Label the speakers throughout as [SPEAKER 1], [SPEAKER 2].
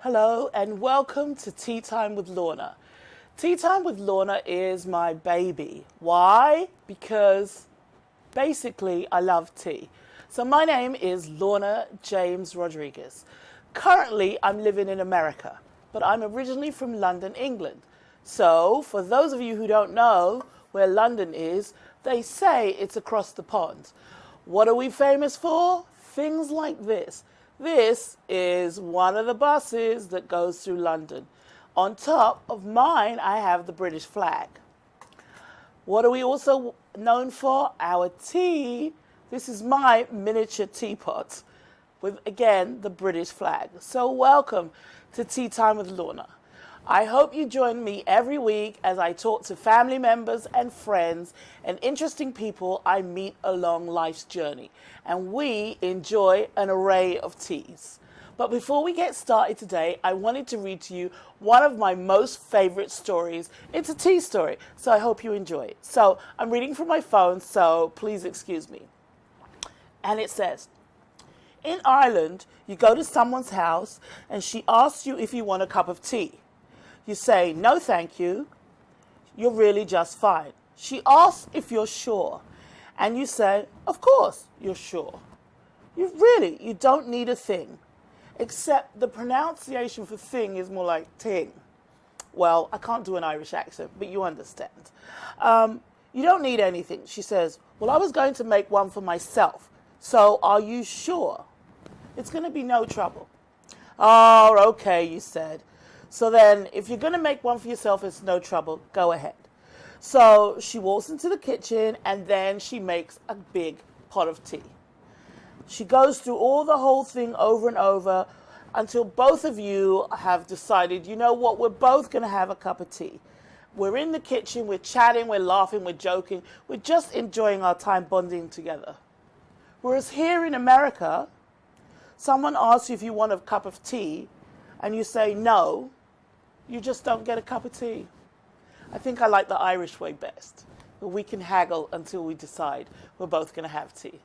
[SPEAKER 1] Hello and welcome to Tea Time with Lorna. Tea Time with Lorna is my baby. Why? Because basically I love tea. So my name is Lorna James Rodriguez. Currently I'm living in America, but I'm originally from London, England. So for those of you who don't know where London is, they say it's across the pond. What are we famous for? Things like this. This is one of the buses that goes through London. On top of mine, I have the British flag. What are we also known for? Our tea. This is my miniature teapot with, again, the British flag. So welcome to Tea Time with Lorna. I hope you join me every week as I talk to family members and friends and interesting people I meet along life's journey. And we enjoy an array of teas. But before we get started today, I wanted to read to you one of my most favorite stories. It's a tea story, so I hope you enjoy it. So I'm reading from my phone, so please excuse me. And it says, in Ireland, you go to someone's house and she asks you if you want a cup of tea. You say, no, thank you. You're really just fine. She asks if you're sure. And you say, of course, you're sure. You don't need a thing. Except the pronunciation for thing is more like ting. Well, I can't do an Irish accent, but you understand. You don't need anything. She says, well, I was going to make one for myself. So are you sure? It's going to be no trouble. Oh, okay, you said. So then, if you're going to make one for yourself, it's no trouble. Go ahead. So she walks into the kitchen and then she makes a big pot of tea. She goes through the whole thing over and over until both of you have decided, you know what, we're both going to have a cup of tea. We're in the kitchen, we're chatting, we're laughing, we're joking. We're just enjoying our time bonding together. Whereas here in America, someone asks you if you want a cup of tea and you say no, you just don't get a cup of tea. I think I like the Irish way best, where we can haggle until we decide we're both going to have tea.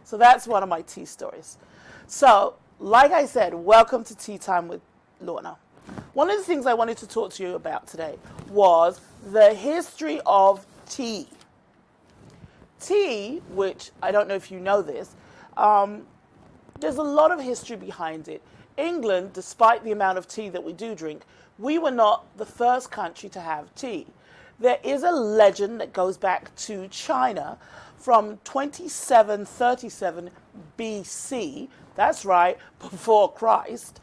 [SPEAKER 1] So that's one of my tea stories. So, like I said, welcome to Tea Time with Lorna. One of the things I wanted to talk to you about today was the history of tea. Tea, which I don't know if you know this, there's a lot of history behind it. England, despite the amount of tea that we do drink, we were not the first country to have tea. There is a legend that goes back to China from 2737 BC. That's right, before Christ.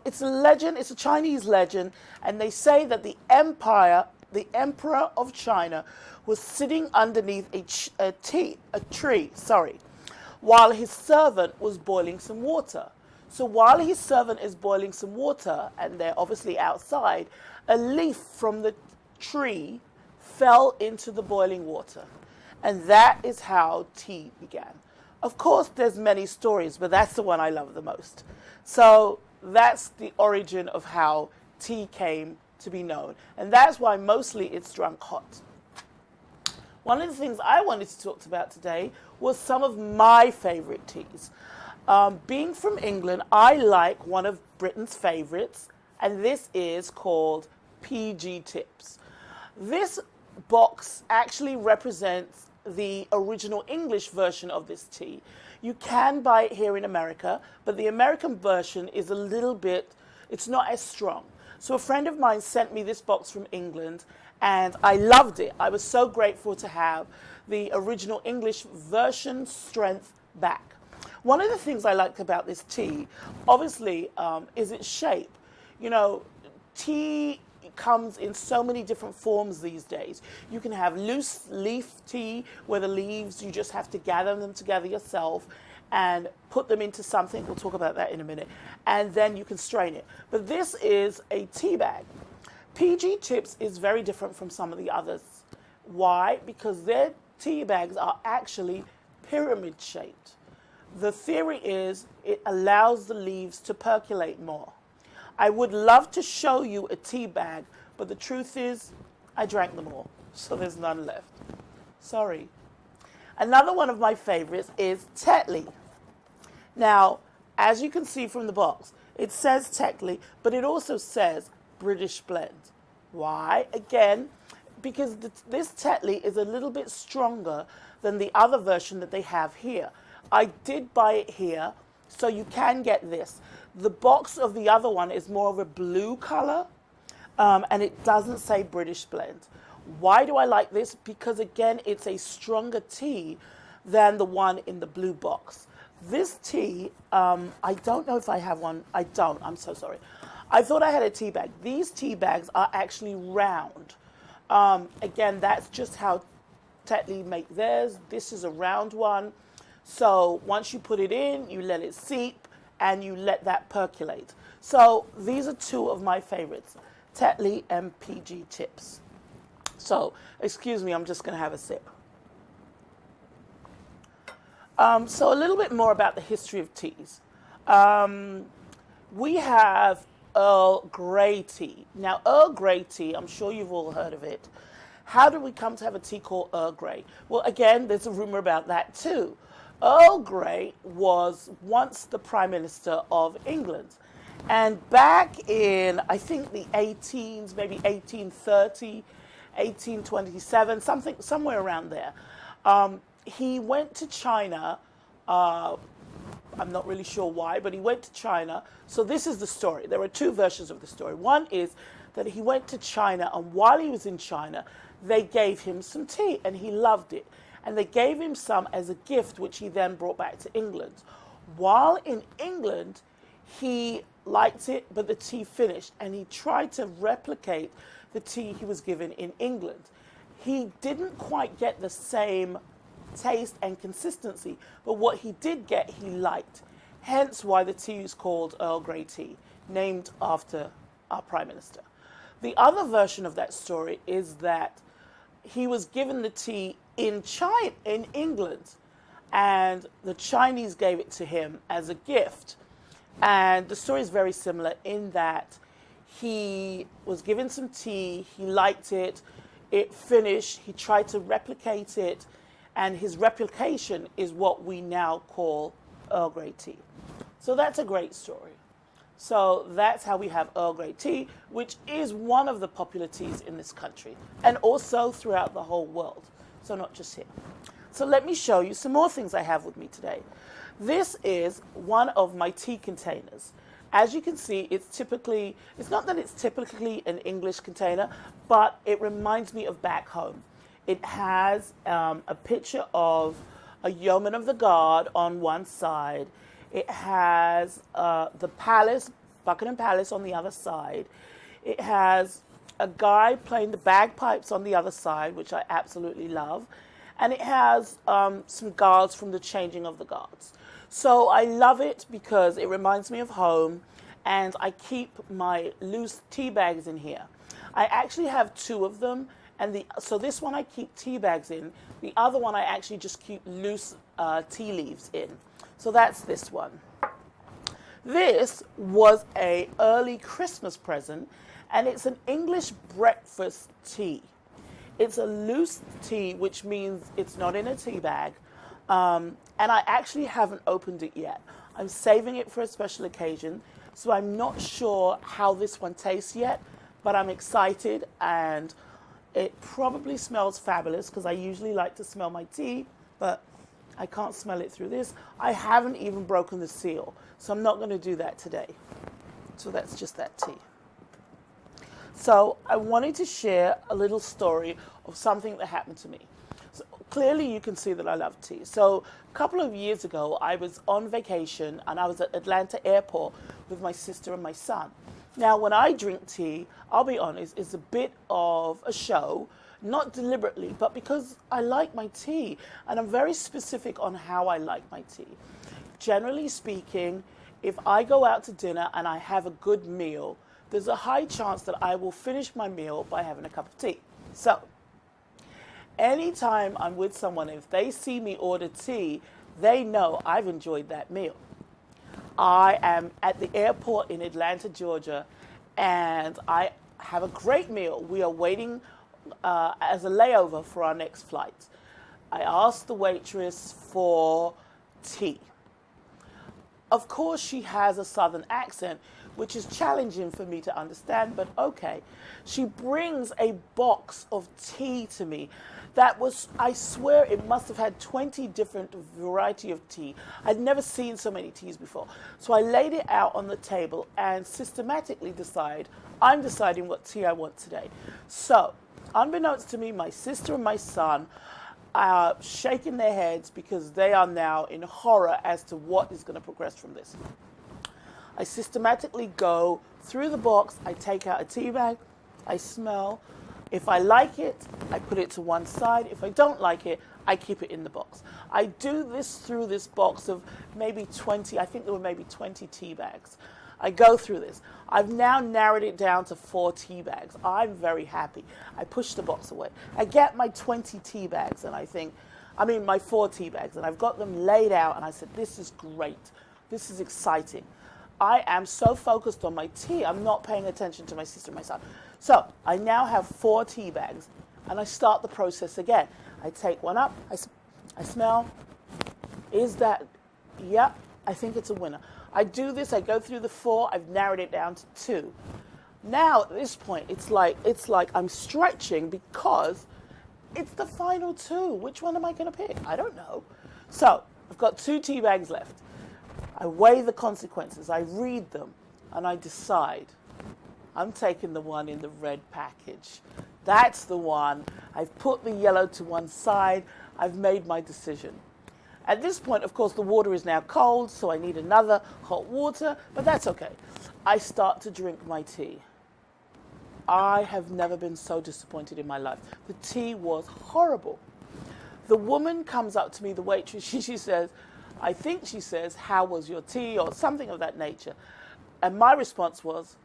[SPEAKER 1] It's a legend, it's a Chinese legend, and they say that the emperor of China was sitting underneath a tree, while his servant was boiling some water. So while his servant is boiling some water, and they're obviously outside, a leaf from the tree fell into the boiling water. And that is how tea began. Of course, there's many stories, but that's the one I love the most. So that's the origin of how tea came to be known. And that's why mostly it's drunk hot. One of the things I wanted to talk about today was some of my favorite teas. Being from England, I like one of Britain's favorites, and this is called PG Tips. This box actually represents the original English version of this tea. You can buy it here in America, but the American version is a little bit, it's not as strong. So a friend of mine sent me this box from England, and I loved it. I was so grateful to have the original English version strength back. One of the things I liked about this tea, obviously, is its shape. You know, tea comes in so many different forms these days. You can have loose leaf tea, where the leaves, you just have to gather them together yourself and put them into something. We'll talk about that in a minute. And then you can strain it. But this is a tea bag. PG Tips is very different from some of the others. Why? Because their tea bags are actually pyramid shaped. The theory is it allows the leaves to percolate more. I would love to show you a tea bag, but the truth is I drank them all, so there's none left. Sorry. Another one of my favorites is Tetley. Now, as you can see from the box, It says Tetley, but it also says British blend. Why? Again, because this Tetley is a little bit stronger than the other version that they have here. I did buy it here, so you can get this. The box of the other one is more of a blue color, and it doesn't say British blend. Why do I like this? Because again, it's a stronger tea than the one in the blue box. This tea, I don't know if I have one. I don't. I'm so sorry. I thought I had a tea bag. These tea bags are actually round. Again, that's just how Tetley make theirs. This is a round one. So once you put it in, you let it seep and you let that percolate. So these are two of my favorites, Tetley and PG Tips. So, excuse me, I'm just going to have a sip. So a little bit more about the history of teas. We have Earl Grey tea. Now, Earl Grey tea, I'm sure you've all heard of it. How did we come to have a tea called Earl Grey? Well, again, there's a rumor about that too. Earl Grey was once the Prime Minister of England. And back in, I think, the 18s, maybe 1830, 1827, somewhere around there, he went to China. I'm not really sure why, but he went to China. So this is the story. There are two versions of the story. One is that he went to China, and while he was in China, they gave him some tea, and he loved it. And they gave him some as a gift, which he then brought back to England. While in England, he liked it, but the tea finished, and he tried to replicate the tea he was given in England. He didn't quite get the same taste and consistency, but what he did get, he liked. Hence why the tea is called Earl Grey tea, named after our Prime Minister. The other version of that story is that he was given the tea in China, in England, and the Chinese gave it to him as a gift. And the story is very similar in that he was given some tea, he liked it, it finished, he tried to replicate it, and his replication is what we now call Earl Grey tea. So that's a great story. So that's how we have Earl Grey tea, which is one of the popular teas in this country, and also throughout the whole world, so not just here. So let me show you some more things I have with me today. This is one of my tea containers. As you can see, it's not that it's typically an English container, but it reminds me of back home. It has a picture of a yeoman of the guard on one side. It has the palace, Buckingham Palace, on the other side. It has a guy playing the bagpipes on the other side, which I absolutely love. And it has some guards from the changing of the guards. So I love it because it reminds me of home, and I keep my loose tea bags in here. I actually have two of them, and so this one I keep tea bags in. The other one I actually just keep loose tea leaves in. So that's this one. This was an early Christmas present, and it's an English breakfast tea. It's a loose tea, which means it's not in a tea bag. And I actually haven't opened it yet. I'm saving it for a special occasion, so I'm not sure how this one tastes yet, but I'm excited, and it probably smells fabulous because I usually like to smell my tea, but I can't smell it through this. I haven't even broken the seal, so I'm not going to do that today. So that's just that tea. So I wanted to share a little story of something that happened to me. So clearly you can see that I love tea. So a couple of years ago, I was on vacation and I was at Atlanta Airport with my sister and my son. Now, when I drink tea, I'll be honest, it's a bit of a show, not deliberately, but because I like my tea, and I'm very specific on how I like my tea. Generally speaking, if I go out to dinner and I have a good meal, there's a high chance that I will finish my meal by having a cup of tea. So, anytime I'm with someone, if they see me order tea, they know I've enjoyed that meal. I am at the airport in Atlanta, Georgia, and I have a great meal. We are waiting as a layover for our next flight. I asked the waitress for tea. Of course, she has a southern accent, which is challenging for me to understand, but okay. She brings a box of tea to me that was, I swear, it must have had 20 different variety of tea. I'd never seen so many teas before. So I laid it out on the table and systematically I'm deciding what tea I want today. So, unbeknownst to me, my sister and my son are shaking their heads because they are now in horror as to what is going to progress from this. I systematically go through the box, I take out a tea bag, I smell. If I like it, I put it to one side. If I don't like it, I keep it in the box. I do this through this box of maybe 20, I think there were maybe 20 tea bags. I go through this. I've now narrowed it down to 4 tea bags. I'm very happy. I push the box away. I get my 20 tea bags and my 4 tea bags, and I've got them laid out, and I said, this is great. This is exciting. I am so focused on my tea, I'm not paying attention to my sister and my son. So I now have 4 tea bags, and I start the process again. I take one up, I smell. Is that, yep, I think it's a winner. I do this, I go through the 4, I've narrowed it down to 2. Now at this point, it's like I'm stretching because it's the final 2. Which one am I going to pick? I don't know. So I've got 2 tea bags left. I weigh the consequences, I read them, and I decide I'm taking the one in the red package. That's the one. I've put the yellow to one side. I've made my decision. At this point, of course, the water is now cold, so I need another hot water, but that's okay. I start to drink my tea. I have never been so disappointed in my life. The tea was horrible. The woman comes up to me, the waitress, she says, I think she says, how was your tea, or something of that nature. And my response was,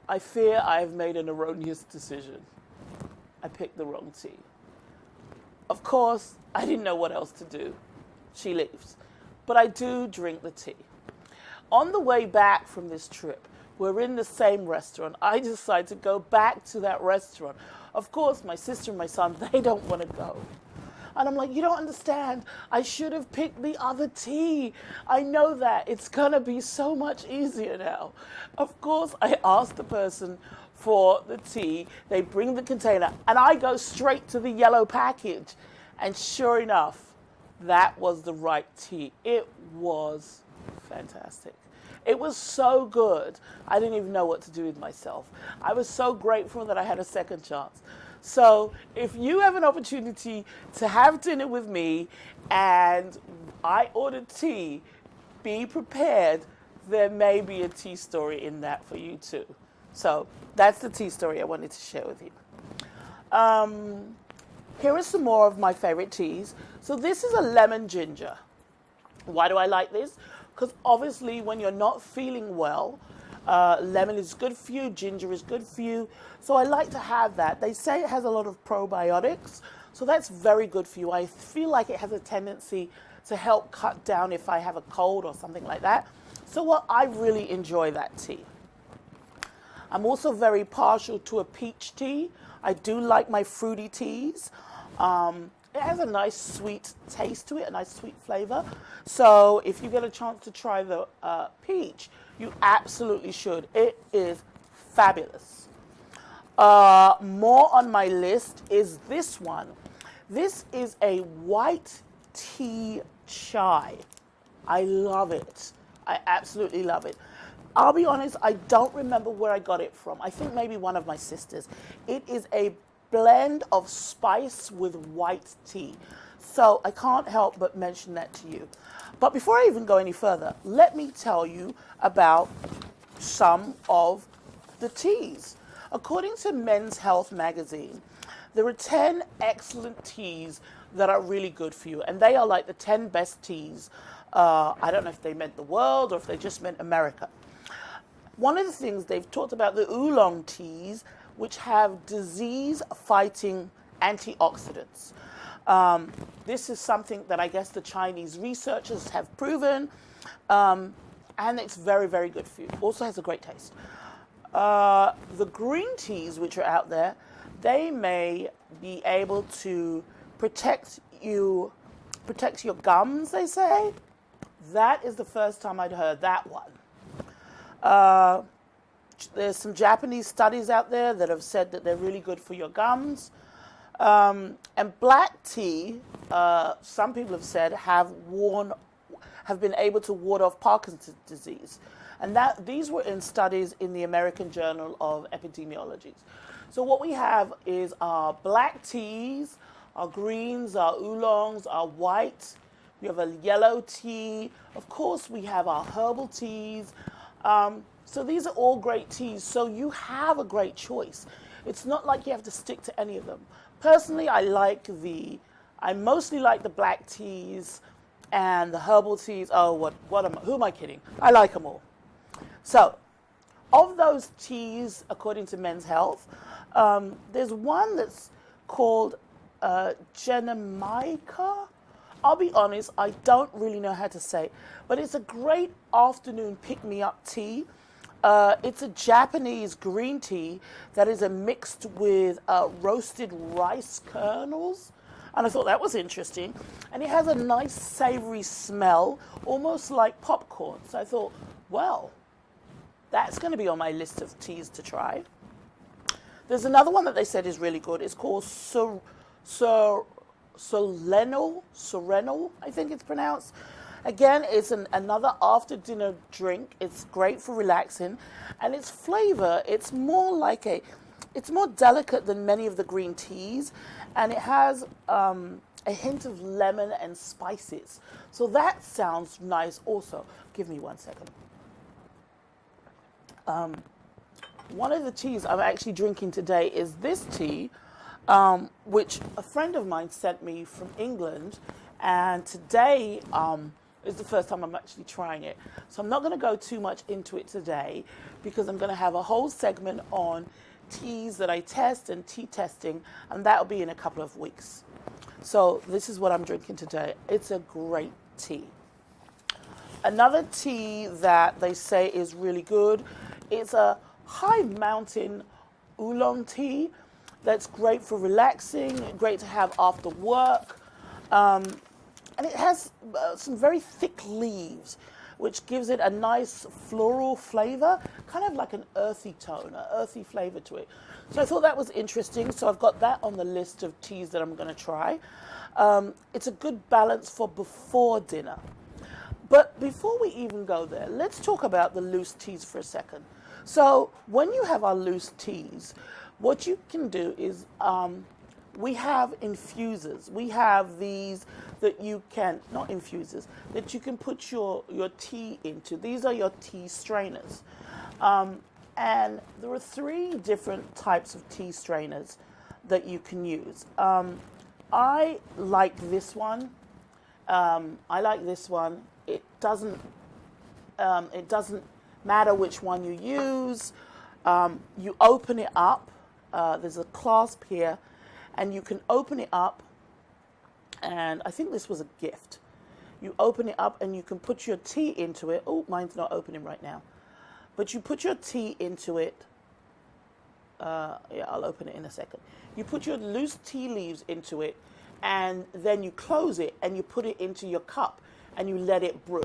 [SPEAKER 1] I fear I have made an erroneous decision. I picked the wrong tea. Of course, I didn't know what else to do. She leaves. But I do drink the tea. On the way back from this trip, we're in the same restaurant. I decide to go back to that restaurant. Of course, my sister and my son, they don't want to go. And I'm like, you don't understand. I should have picked the other tea. I know that. It's going to be so much easier now. Of course, I asked the person for the tea. They bring the container, and I go straight to the yellow package. And sure enough, that was the right tea. It was fantastic. It was so good, I didn't even know what to do with myself. I was so grateful that I had a second chance. So if you have an opportunity to have dinner with me and I ordered tea, be prepared. There may be a tea story in that for you too. So that's the tea story I wanted to share with you. Here are some more of my favorite teas. So this is a lemon ginger. Why do I like this? Because obviously when you're not feeling well, lemon is good for you, ginger is good for you. So I like to have that. They say it has a lot of probiotics, so that's very good for you. I feel like it has a tendency to help cut down if I have a cold or something like that. So I really enjoy that tea. I'm also very partial to a peach tea. I do like my fruity teas. It has a nice sweet taste to it, a nice sweet flavor. So if you get a chance to try the peach, you absolutely should. It is fabulous. More on my list is this one. This is a white tea chai. I love it. I absolutely love it. I'll be honest, I don't remember where I got it from. I think maybe one of my sisters. It is a blend of spice with white tea. So I can't help but mention that to you. But before I even go any further, let me tell you about some of the teas. According to Men's Health magazine, there are 10 excellent teas that are really good for you. And they are like the 10 best teas. I don't know if they meant the world or if they just meant America. One of the things they've talked about the oolong teas, which have disease-fighting antioxidants. This is something that I guess the Chinese researchers have proven, and it's very, very good for you. Also has a great taste. The green teas, which are out there, they may be able to protect your gums, they say. That is the first time I'd heard that one. Uh, there's some Japanese studies out there that have said that they're really good for your gums. And black tea, some people have said, have been able to ward off Parkinson's disease. And these were in studies in the American Journal of Epidemiology. So what we have is our black teas, our greens, our oolongs, our whites. We have a yellow tea. Of course, we have our herbal teas. So these are all great teas. So you have a great choice. It's not like you have to stick to any of them. Personally, I mostly like the black teas and the herbal teas. Oh, who am I kidding? I like them all. So, of those teas, according to Men's Health, there's one that's called Jamaica. I'll be honest, I don't really know how to say it, but it's a great afternoon pick-me-up tea. It's a Japanese green tea that is mixed with roasted rice kernels. And I thought that was interesting. And it has a nice savory smell, almost like popcorn. So I thought, well, that's going to be on my list of teas to try. There's another one that they said is really good. It's called Serenal, I think it's pronounced. Again, it's another after-dinner drink. It's great for relaxing. And its flavor, it's more delicate than many of the green teas. And it has a hint of lemon and spices. So that sounds nice also. Give me 1 second. One of the teas I'm actually drinking today is this tea, which a friend of mine sent me from England. And today is the first time I'm actually trying it. So I'm not going to go too much into it today because I'm going to have a whole segment on teas that I test and tea testing, and that'll be in a couple of weeks. So this is what I'm drinking today. It's a great tea. Another tea that they say is really good, it's a high mountain oolong tea that's great for relaxing, great to have after work. And it has some very thick leaves, which gives it a nice floral flavor, kind of like an earthy tone, an earthy flavor to it. So I thought that was interesting. So I've got that on the list of teas that I'm going to try. It's a good balance for before dinner. But before we even go there, let's talk about the loose teas for a second. So when you have our loose teas, what you can do is we have infusers. We have these that you can, not infusers, that you can put your tea into. These are your tea strainers. And there are 3 different types of tea strainers that you can use. I like this one. It doesn't matter which one you use. You open it up. There's a clasp here. And you can open it up, and I think this was a gift. You open it up and you can put your tea into it. Oh, mine's not opening right now. But you put your tea into it. I'll open it in a second. You put your loose tea leaves into it, and then you close it and you put it into your cup and you let it brew.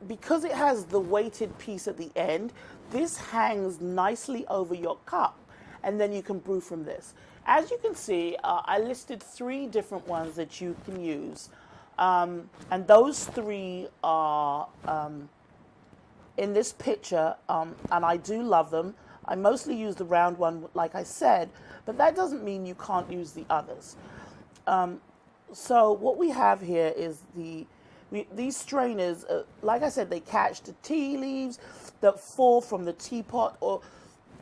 [SPEAKER 1] Because it has the weighted piece at the end, this hangs nicely over your cup, and then you can brew from this. As you can see, I listed 3 different ones that you can use. And those 3 are in this picture, and I do love them. I mostly use the round one, like I said, but that doesn't mean you can't use the others. So what we have here is these strainers, like I said, they catch the tea leaves that fall from the teapot, or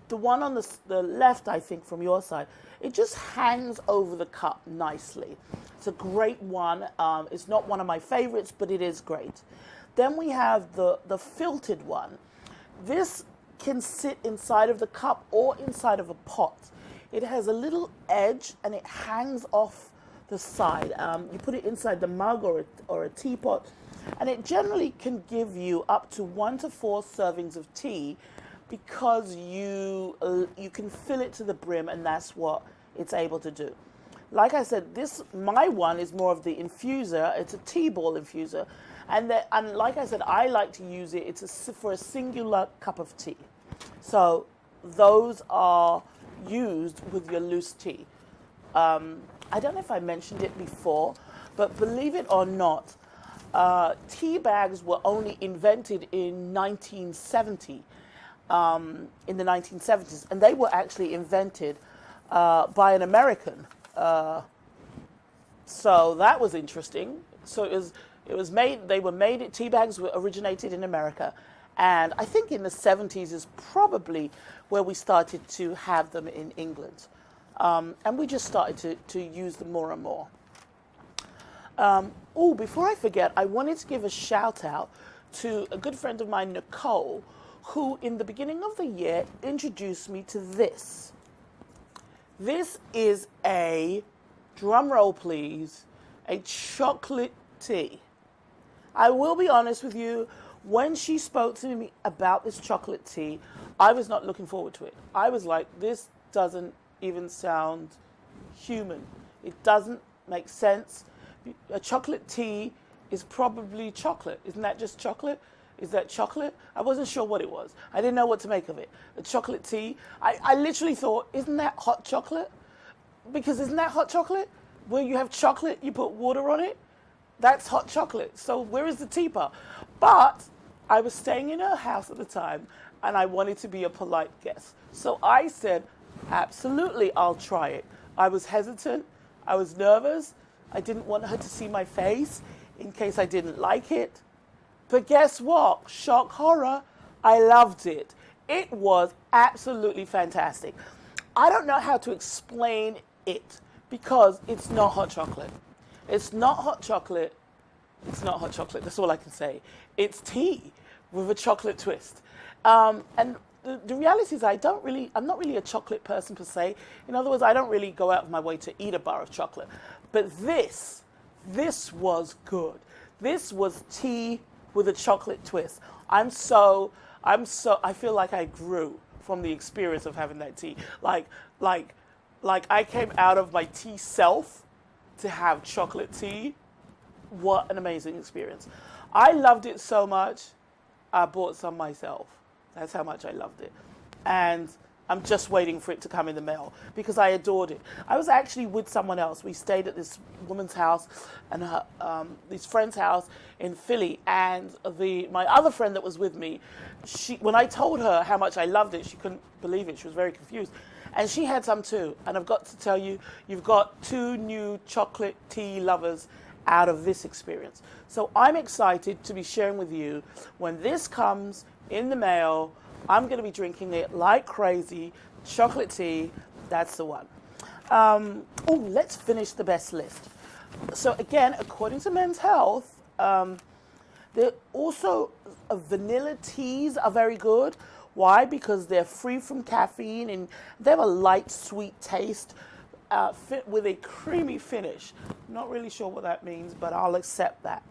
[SPEAKER 1] the one on the left, I think, from your side. It just hangs over the cup nicely. It's a great one. It's not one of my favorites, but it is great. Then we have the filtered one. This can sit inside of the cup or inside of a pot. It has a little edge and it hangs off the side. You put it inside the mug or a teapot, and it generally can give you up to 1 to 4 servings of tea, because you can fill it to the brim, and that's what it's able to do. like I said, my one is more of the infuser. It's a tea ball infuser. And like I said, I like to use it. It's for a singular cup of tea. So those are used with your loose tea. I don't know if I mentioned it before, but believe it or not, tea bags were only invented in 1970, in the 1970s, and they were actually invented by an American. So that was interesting. So it was made. They were made. Tea bags were originated in America, and I think in the 70s is probably where we started to have them in England, and we just started to use them more and more. Before I forget, I wanted to give a shout out to a good friend of mine, Nicole, who in the beginning of the year introduced me to this. This is a, drum roll please, a chocolate tea. I will be honest with you, when she spoke to me about this chocolate tea, I was not looking forward to it. I was like, this doesn't even sound human. It doesn't make sense. A chocolate tea is probably chocolate. Isn't that just chocolate? Is that chocolate? I wasn't sure what it was. I didn't know what to make of it. A chocolate tea. I literally thought, isn't that hot chocolate? Because isn't that hot chocolate? Where you have chocolate, you put water on it? That's hot chocolate. So where is the teapot? But I was staying in her house at the time, and I wanted to be a polite guest. So I said, absolutely, I'll try it. I was hesitant. I was nervous. I didn't want her to see my face in case I didn't like it. But guess what? Shock horror, I loved it. It was absolutely fantastic. I don't know how to explain it because it's not hot chocolate. It's not hot chocolate. It's not hot chocolate. That's all I can say. It's tea with a chocolate twist. And the reality is I'm not really a chocolate person per se. In other words, I don't really go out of my way to eat a bar of chocolate. But this was good. This was tea with a chocolate twist. I feel like I grew from the experience of having that tea. Like I came out of my tea self to have chocolate tea. What an amazing experience. I loved it so much, I bought some myself. That's how much I loved it. And I'm just waiting for it to come in the mail because I adored it. I was actually with someone else. We stayed at this woman's house and her, this friend's house in Philly. And my other friend that was with me, when I told her how much I loved it, she couldn't believe it. She was very confused. And she had some too. And I've got to tell you, you've got 2 new chocolate tea lovers out of this experience. So I'm excited to be sharing with you when this comes in the mail. I'm going to be drinking it like crazy. Chocolate tea, that's the one. Let's finish the best list. So again, according to Men's Health, there also vanilla teas are very good. Why? Because they're free from caffeine and they have a light, sweet taste with a creamy finish. Not really sure what that means, but I'll accept that.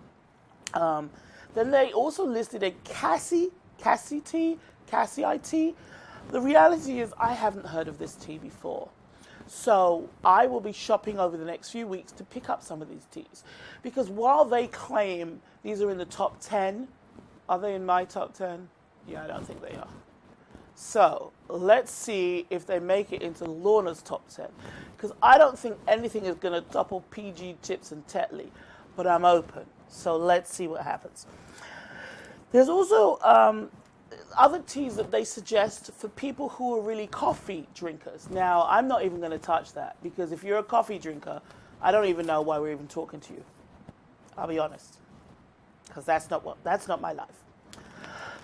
[SPEAKER 1] Then they also listed a Cassie tea. The reality is I haven't heard of this tea before. So I will be shopping over the next few weeks to pick up some of these teas. Because while they claim these are in the top 10, are they in my top 10? Yeah, I don't think they are. So let's see if they make it into Lorna's top 10. Because I don't think anything is going to topple PG Tips and Tetley. But I'm open. So let's see what happens. There's also other teas that they suggest for people who are really coffee drinkers. Now, I'm not even going to touch that because if you're a coffee drinker, I don't even know why we're even talking to you. I'll be honest, because that's not my life.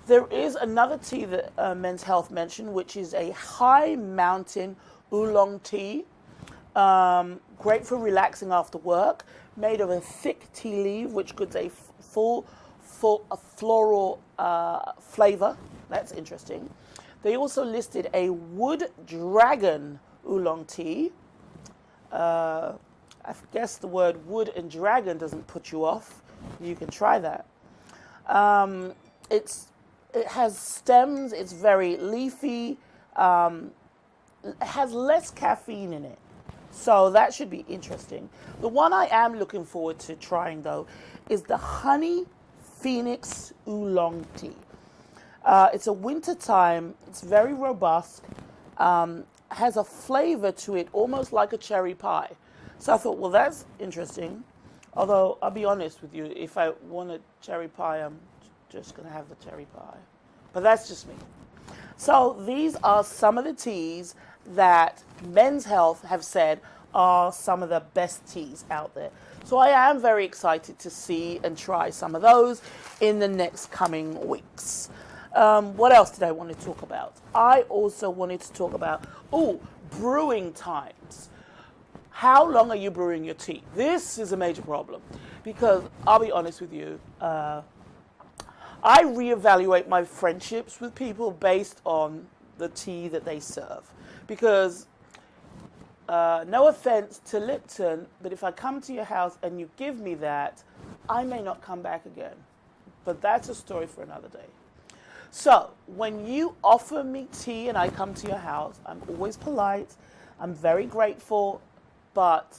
[SPEAKER 1] There is another tea that Men's Health mentioned, which is a high mountain oolong tea. Great for relaxing after work. Made of a thick tea leaf, which gives a full floral flavor. That's interesting. They also listed a wood dragon oolong tea. I guess the word wood and dragon doesn't put you off. You can try that. It has stems. It's very leafy. It has less caffeine in it. So that should be interesting. The one I am looking forward to trying, though, is the Honey Phoenix Oolong Tea. It's a winter time. It's very robust. Has a flavor to it, almost like a cherry pie. So I thought, well, that's interesting. Although, I'll be honest with you, if I want a cherry pie, I'm just going to have the cherry pie. But that's just me. So these are some of the teas that Men's Health have said are some of the best teas out there. So I am very excited to see and try some of those in the next coming weeks. What else did I want to talk about? I also wanted to talk about, brewing times. How long are you brewing your tea? This is a major problem because I'll be honest with you, I reevaluate my friendships with people based on the tea that they serve. Because, no offense to Lipton, but if I come to your house and you give me that, I may not come back again. But that's a story for another day. So, when you offer me tea and I come to your house, I'm always polite, I'm very grateful, but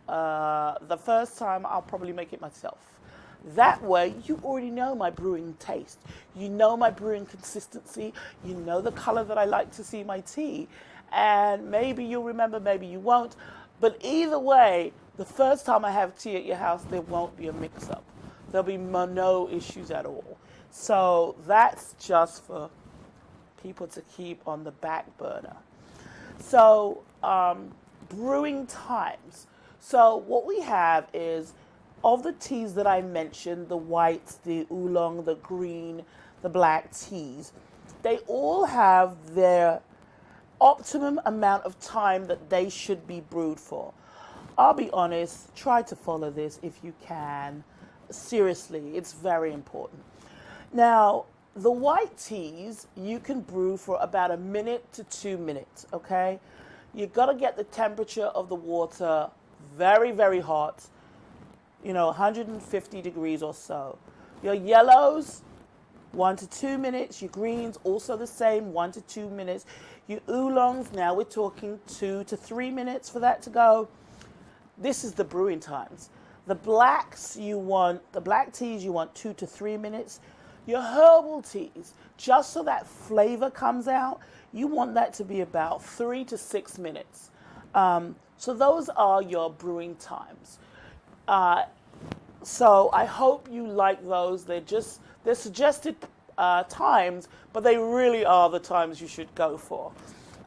[SPEAKER 1] the first time I'll probably make it myself. That way, you already know my brewing taste. You know my brewing consistency. You know the color that I like to see my tea. And maybe you'll remember, maybe you won't. But either way, the first time I have tea at your house, there won't be a mix-up. There'll be no issues at all. So that's just for people to keep on the back burner. So brewing times. So what we have is, of the teas that I mentioned, the whites, the oolong, the green, the black teas, they all have their optimum amount of time that they should be brewed for. I'll be honest, try to follow this if you can. Seriously, it's very important. Now, the white teas, you can brew for about 1 minute to 2 minutes, okay? You've got to get the temperature of the water very, very hot, 150 degrees or so. Your yellows, 1 to 2 minutes. Your greens, also the same, 1 to 2 minutes. Your oolongs, now we're talking 2 to 3 minutes for that to go. This is the brewing times. The black teas, you want 2 to 3 minutes. Your herbal teas, just so that flavor comes out, you want that to be about 3 to 6 minutes. So those are your brewing times. So I hope you like those. They're suggested times, but they really are the times you should go for.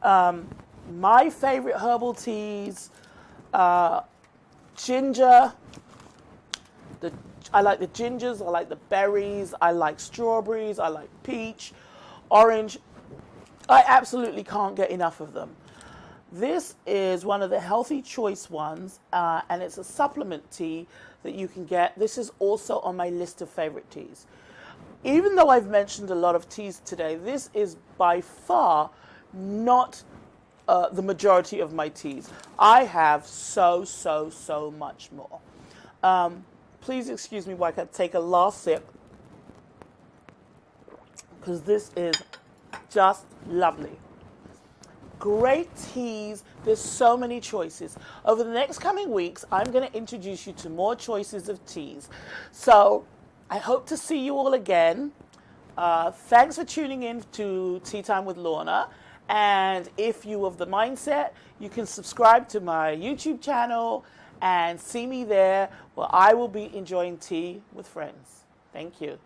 [SPEAKER 1] My favorite herbal teas, ginger. I like the gingers, I like the berries, I like strawberries, I like peach, orange. I absolutely can't get enough of them. This is one of the healthy choice ones, and it's a supplement tea that you can get. This is also on my list of favorite teas. Even though I've mentioned a lot of teas today, this is by far not the majority of my teas. I have so much more. Please excuse me while I take a last sip, because this is just lovely. Great teas. There's so many choices. Over the next coming weeks, I'm going to introduce you to more choices of teas. So I hope to see you all again. Thanks for tuning in to Tea Time with Lorna. And if you're of the mindset, you can subscribe to my YouTube channel and see me there, where I will be enjoying tea with friends. Thank you.